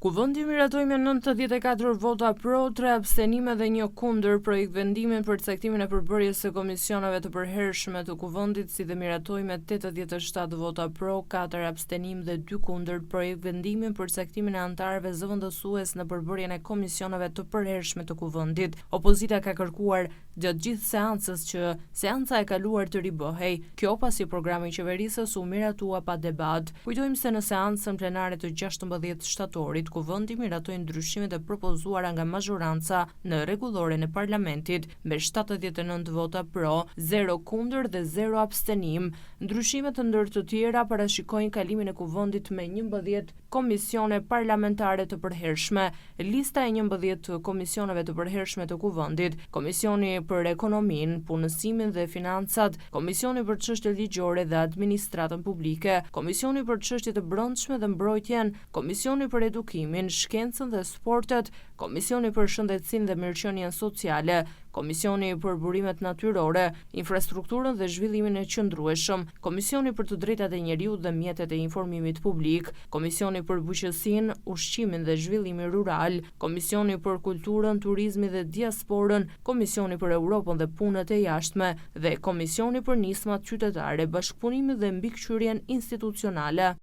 Kuvendi miratoi me 94 vota pro, 3 abstenime dhe 1 kundër projekt vendimin për caktimin e përbërjes së komisioneve të përhershme të Kuvendit, si dhe miratoi me 87 vota pro, 4 abstenim dhe 2 kundër projekt vendimin për caktimin e anëtarëve zëvendësues në përbërjen e komisioneve të përhershme të Kuvendit. Opozita ka kërkuar gjatë gjithë seancës që seanca e kaluar të ribëhej, kjo pasi programi i qeverisës u miratua pa debat. Kujtojmë se në seancën plenare të 16 shtatorit Kuvendi miratoi ndryshimet e propozuara nga mazhoranca në rregulloren e parlamentit me 79 vota pro, 0 kundër dhe 0 abstenim. Ndryshimet të ndër të tjera parashikojnë kalimin e Kuvendit me 11 komisione parlamentare të përhershme. Lista e 11 komisioneve të përhershme të Kuvendit: Komisioni për Ekonominë, Punësimin dhe Financat, Komisioni për Çështje Ligjore dhe Administratën Publike, Komisioni për Çështje të Brendshme dhe Mbrojtjen, Komisioni për Edukimin, Shkencën dhe Sportet, Komisioni për Shëndetësinë dhe Mirëqenien Sociale, Komisioni për Burimet Natyrore, Infrastrukturën dhe Zhvillimin e Qëndrueshëm, Komisioni për të Drejtat e Njeriut dhe Mjetet e Informimit Publik, Komisioni për Bujqësinë, Ushqimin dhe Zhvillimin Rural, Komisioni për Kulturën, Turizmin dhe Diasporën, Komisioni për Europën dhe Punët e Jashtme dhe Komisioni për Nismat Qytetare, Bashkëpunimin dhe Mbikëqyrjen Institucionale.